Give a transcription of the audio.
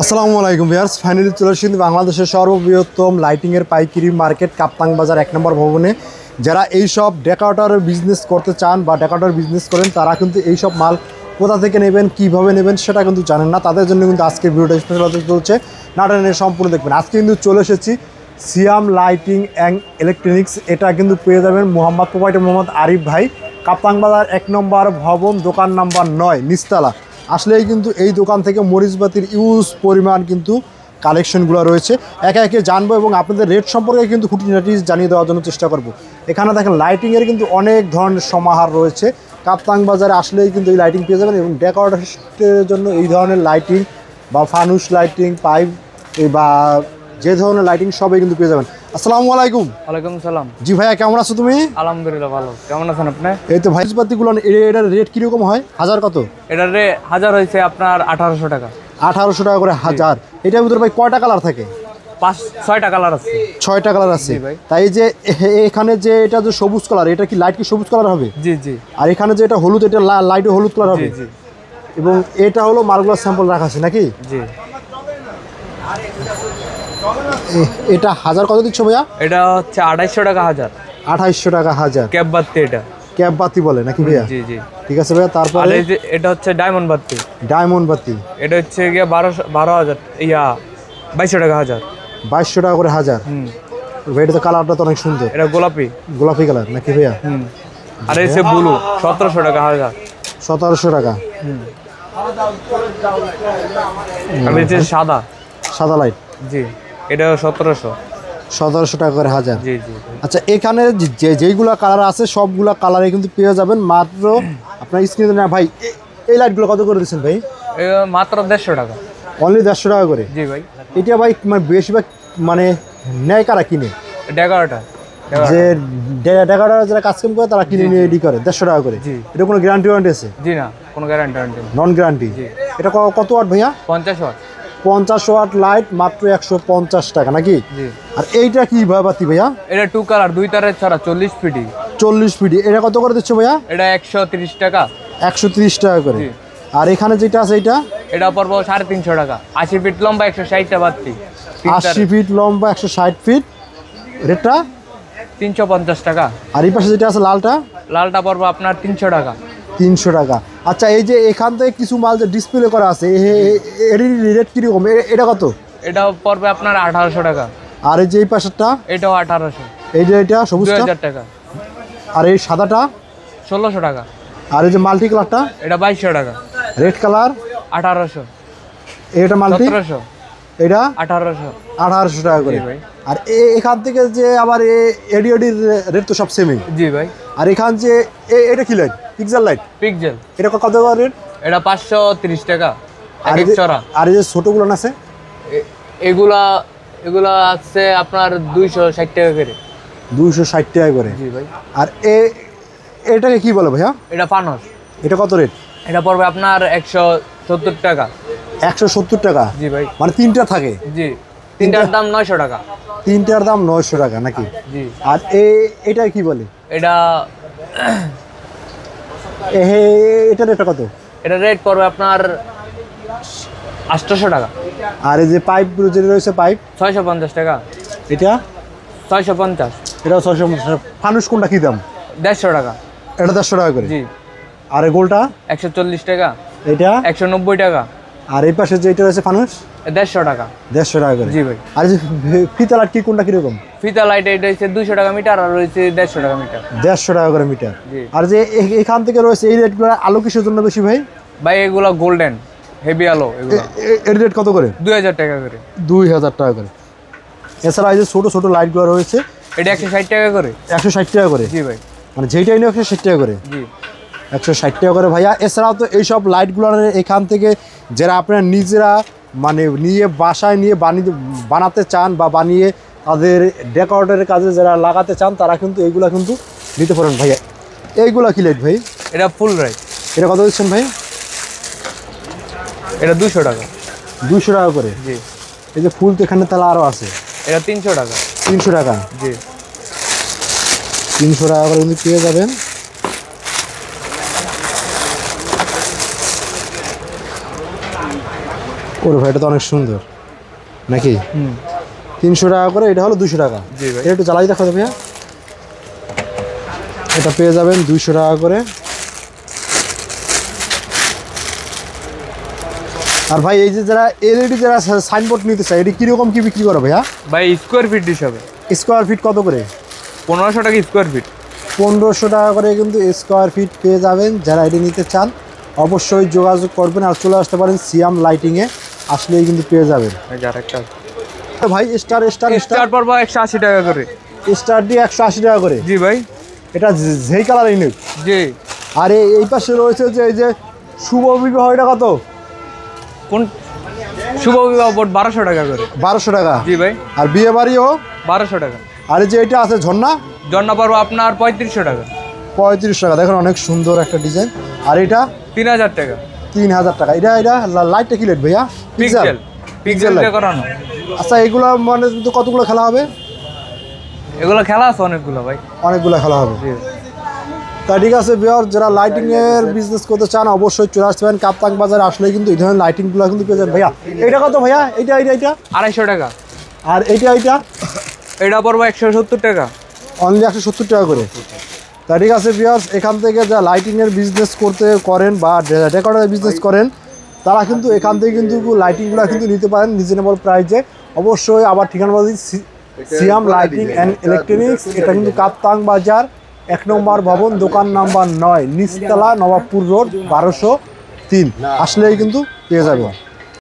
আসসালামু আলাইকুম viewers, finally চলে এসেছি বাংলাদেশের সর্ববৃহত্তম লাইটিংয়ের পাইকারি মার্কেট কাপ্তাং বাজার 1 নম্বর ভবনে। যারা এই সব ডেকোরেটরের বিজনেস করতে চান বা ডেকোরেটর বিজনেস করেন তারা কিন্তু এই সব মাল কোথা থেকে নেবেন, কিভাবে নেবেন সেটা কিন্তু জানেন না। তাদের জন্য কিন্তু আজকের ভিডিওটা স্পেশাল হতে চলছে, নাটনের সম্পূর্ণ দেখবেন। আজকে কিন্তু চলে এসেছি সিয়াম লাইটিং অ্যান্ড ইলেকট্রনিক্স। এটা কিন্তু পেয়ে যাবেন প্রোপাইটার মোহাম্মদ আরিফ ভাই, কাপ্তাং বাজার 1 নম্বর ভবন, দোকান নাম্বার 9, নিচতলা। আসলেই কিন্তু এই দোকান থেকে মরিচবাতির ইউজ পরিমাণ কিন্তু কালেকশনগুলো রয়েছে। একে একে জানবো এবং আপনাদের রেট সম্পর্কে কিন্তু খুঁটিনাটি জানিয়ে দেওয়ার জন্য চেষ্টা করব। এখানে দেখেন লাইটিংয়ের কিন্তু অনেক ধরনের সমাহার রয়েছে। কাপ্তাং বাজারে আসলেই কিন্তু এই লাইটিং পেয়ে যাবেন এবং ডেকোরেশনের জন্য এই ধরনের লাইটিং বা ফানুস লাইটিং, পাইপ বা যে ধরনের লাইটিং সবই কিন্তু পেয়ে যাবেন। আসসালামু আলাইকুম। ওয়ালাইকুম সালাম। জি ভাইয়া, কেমন আছো তুমি? আলহামদুলিল্লাহ ভালো। কেমন আছেন আপনি? এই তো ভাইসবাতিগুলো, এটার রেট কীরকম হয়? হাজার কত? এটার হাজার হয়েছে আপনার 1800 টাকা। 1800 টাকা করে হাজার। এটার ভিতরে ভাই কয়টা কালার থাকে? 6টা কালার আছে। 6টা কালার আছে। তাই যে এখানে যে এটা যে সবুজ কালার, এটা কি লাইট কি সবুজ কালার হবে? জি জি। আর এখানে যে এটা হলুদ, এটা লাইটও হলুদ কালার হবে। জি। এবং এটা হলো মালগুলার স্যাম্পল রাখা আছে নাকি? জি। এটা হাজার কত দিচ্ছ ভাইয়া? এটা হচ্ছে 2800 টাকা হাজার। 2800 টাকা হাজার। ক্যাপ বাতি এটা। ক্যাপ বাতি বলে নাকি ভাইয়া? জি জি। ঠিক আছে ভাইয়া। তারপরে এটা হচ্ছে ডায়মন্ড বাতি। ডায়মন্ড বাতি এটা হচ্ছে গিয়ে 12,000 2200 টাকা হাজার। 2200 টাকা করে হাজার। ভাই এটা তো কালারটা তো অনেক সুন্দর। এটা গোলাপি। গোলাপি কালার নাকি ভাইয়া? আর হচ্ছে ব্লু 1700 টাকা হাজার। 1700 টাকা। আর হচ্ছে সাদা। সাদা লাইট। জি। এটা 1700 টাকা করে হাজার। জি জি। আচ্ছা, এখানে যেইগুলা কালার আছে সবগুলা কালারে কিন্তু পেয়ে যাবেন মাত্র আপনার স্ক্রিনে। না ভাই, এই লাইটগুলো কত করে দিচ্ছেন ভাই? মাত্র 150 টাকা। অনলি 150 টাকা করে? জি ভাই। এটা ভাই মানে বেশিরভাগ মানে নেয় কারা কিনে? ডেকোরেটর। যে ডেকোরেটর যারা কাজ কাম করে তারা কিনে নিয়ে রেডি করে 150 টাকা করে। এটা কোনো গ্যারান্টি ওয়ারেন্টি আছে? জি না, কোনো গ্যারান্টি নেই। Non guarantee. এটা কত ওয়াট ভাইয়া? 50 ওয়াট। 50 ওয়াট লাইট মাত্র 150 টাকা নাকি? জি। আর এইটা কি বাতি ভাইয়া? এটা 2 কালার 2 তারের ছাড়া 40 ফিটি। 40 ফিটি। এটা কত করে দিচ্ছ ভাইয়া? এটা 130 টাকা। 130 টাকা করে। আর এখানে যেটা আছে এটা পড়বো 350 টাকা। 80 ফিট লম্বা, 160 টা বাতি। 80 ফিট লম্বা, 160 ফিট। রেটটা 350 টাকা। আর এই পাশে যেটা আছে লালটা পড়বো আপনার 300 টাকা। 300 টাকা। আচ্ছা, এই যে এখান থেকে কিছু মাল যে ডিসপ্লে করা আছে এর রেট কিরকম? এটা কত? এটা পড়বে আপনার 1800 টাকা। আর এই যে এই পাশেরটা? এটাও 1800। এই যে এটা সবুজটা 2000 টাকা। আর এই সাদাটা 1600 টাকা। আর এই যে মাল্টি কালারটা? এটা 2200 টাকা। Red colour 1800। এটা মাল্টি 1700। এটা 1800 টাকা করে। আর এখান থেকে যে আবার এডিওডির রেট তো সব সেমই। জি ভাই। আর এখান যে এটা কি লাইট? Pixel light. পিক্সেল। এটা কত রেট? এটা 530 টাকা। আর এই যে ছোটগুলো আছে এগুলা আছে আপনার 260 টাকা করে। 260 টাকা করে। জি ভাই। আর এটাকে কি বলে ভাইয়া? এটা ফানস। এটা কত রেট? এটা পড়বে আপনার 170 টাকা। 170 টাকা? জি ভাই। মানে তিনটা থাকে? জি। তিনটার দাম 900 টাকা। তিনটার দাম 900 টাকা নাকি? জি। আর এটা কি বলে? এটা এটা রেটটা কত? এটা রেট পড়বে আপনার 800 টাকা। আর এই যে পাইপগুলো যেটা রয়েছে পাইপ 650 টাকা। এটা 650। এটাও 650। ফানুস কোনটা কি দাম? 150 টাকা। এটা 150 টাকা করে? জি। আর এই গোলটা 140 টাকা। এটা 190 টাকা। আর এই পাশে যেটা রয়েছে ফানুস 150 টাকা। 150 টাকা করে? জি ভাই। আর যে ফিতা লাইট কি কোনটা কিরকম? ফিতা লাইট এটা হচ্ছে 200 টাকা মিটার আর রয়েছে 150 টাকা মিটার। 150 টাকা করে মিটার। জি। আর যে এখান থেকে রয়েছে এই রেটগুলো আলো কিসের জন্য বেশি ভাই? ভাই এগুলো গোল্ডেন হেভি আলো। এগুলো এর রেট কত করে? 2000 টাকা করে। 2000 টাকা করে। এছাড়া এই যে ছোট ছোট লাইটগুলো রয়েছে এটা 160 টাকা করে। 160 টাকা করে? জি ভাই। মানে যেইটাই নিয়ে 160 টাকা করে? জি। 160 টাকা করে ভাইয়া। এছাড়াও তো এইসব লাইটগুলো এখান থেকে যারা আপনারা নিজেরা মানে নিয়ে বাসায় নিয়ে বানাতে চান বা বানিয়ে তাদের ডেকোরেটরের কাজে যারা লাগাতে চান তারা কিন্তু এইগুলা কিন্তু নিতে পারেন ভাইয়া। এইগুলা কি লাইট ভাই? এটা ফুল লাইট। এটা কত দিচ্ছেন ভাই? এটা 200 টাকা। 200 টাকা করে? জি। এই যে ফুল তো এখানে তাহলে আরও আছে। এটা 300 টাকা। 300 টাকা? জি। 300 টাকা করে কিন্তু পেয়ে যাবেন। ওরে ভাই এটা তো অনেক সুন্দর নাকি? 300 টাকা করে, এটা হলো 200 টাকা। জি ভাই। এটা একটু জ্বালাই দেখো তো ভাইয়া। এটা পেয়ে যাবেন 200 টাকা করে। আর ভাই এই যে যারা এলইডি যারা সাইনবোর্ড নিতে চায় এটি কিরকম কি বিক্রি করে ভাইয়া? ভাই স্কোয়ার ফিট হিসাবে স্কোয়ার ফিট কত করে? 1500 টাকা স্কোয়ার ফিট। 1500 টাকা করে কিন্তু স্কোয়ার ফিট পেয়ে যাবেন। যারা এটি নিতে চান অবশ্যই যোগাযোগ করবেন আর চলে আসতে পারেন সিয়াম লাইটিংয়ে, আসলেই কিন্তু পেয়ে যাবেন। ভাই স্টার স্টার স্টার পড়বো 180 টাকা করে। স্টার দিয়ে 180 টাকা করে। জি ভাই। এটা যেই কালারই নেই। জি। আর এই পাশে রয়েছে যে এই যে শুভ বিবাহ, এটা কত? কোন শুভ বিবাহ বোর্ড 1200 টাকা করে। 1200 টাকা। জি ভাই। আর বিয়ে বাড়িও 1200 টাকা। আর এই যে এটা আছে ঝর্ণা, জন্না পড়বো আপনার 3500 টাকা। 35 টাকা। দেখুন অনেক সুন্দর একটা ডিজাইন। আর এটা 3000 টাকা। 3000 টাকা। এটা লাইটটা কি লাইট ভাইয়া? পিক্সেল। পিক্সেল দিয়ে করানো। আচ্ছা এগুলো মানে তো কতগুলো খেলা হবে? এগুলো খেলা আছে অনেকগুলো ভাই। অনেকগুলো খেলা হবে। জি। তা ঠিক আছে ভিউয়ার, যারা লাইটিং এর বিজনেস করতে চান অবশ্যই চলে আসতে পারেন কাপ্তাং বাজার। আসলে কিন্তু এই ধরনের লাইটিংগুলো কিন্তু পেয়ে যাবেন। ভাইয়া এটা কত ভাইয়া? এটা 250 টাকা। আর এটা এটা পড়বো 170 টাকা। অনলি 170 টাকা করে। তা ঠিক আছে ভিউয়ার্স, এখান থেকে যা লাইটিং এর বিজনেস করেন বা ডেকোরেটর বিজনেস করেন তারা কিন্তু এখান থেকে কিন্তু লাইটিংগুলো কিন্তু নিতে পারেন রিজনেবল প্রাইসে। অবশ্যই আবার ঠিকানা বলে দিচ্ছি, সিয়াম লাইটিং অ্যান্ড ইলেকট্রনিক্স। এটা কিন্তু কাপ্তাং বাজার 1 নম্বর ভবন, দোকান নাম্বার 9, নিচতলা, নবাবপুর রোড, 1203। আসলেই কিন্তু পেয়ে যাবেন।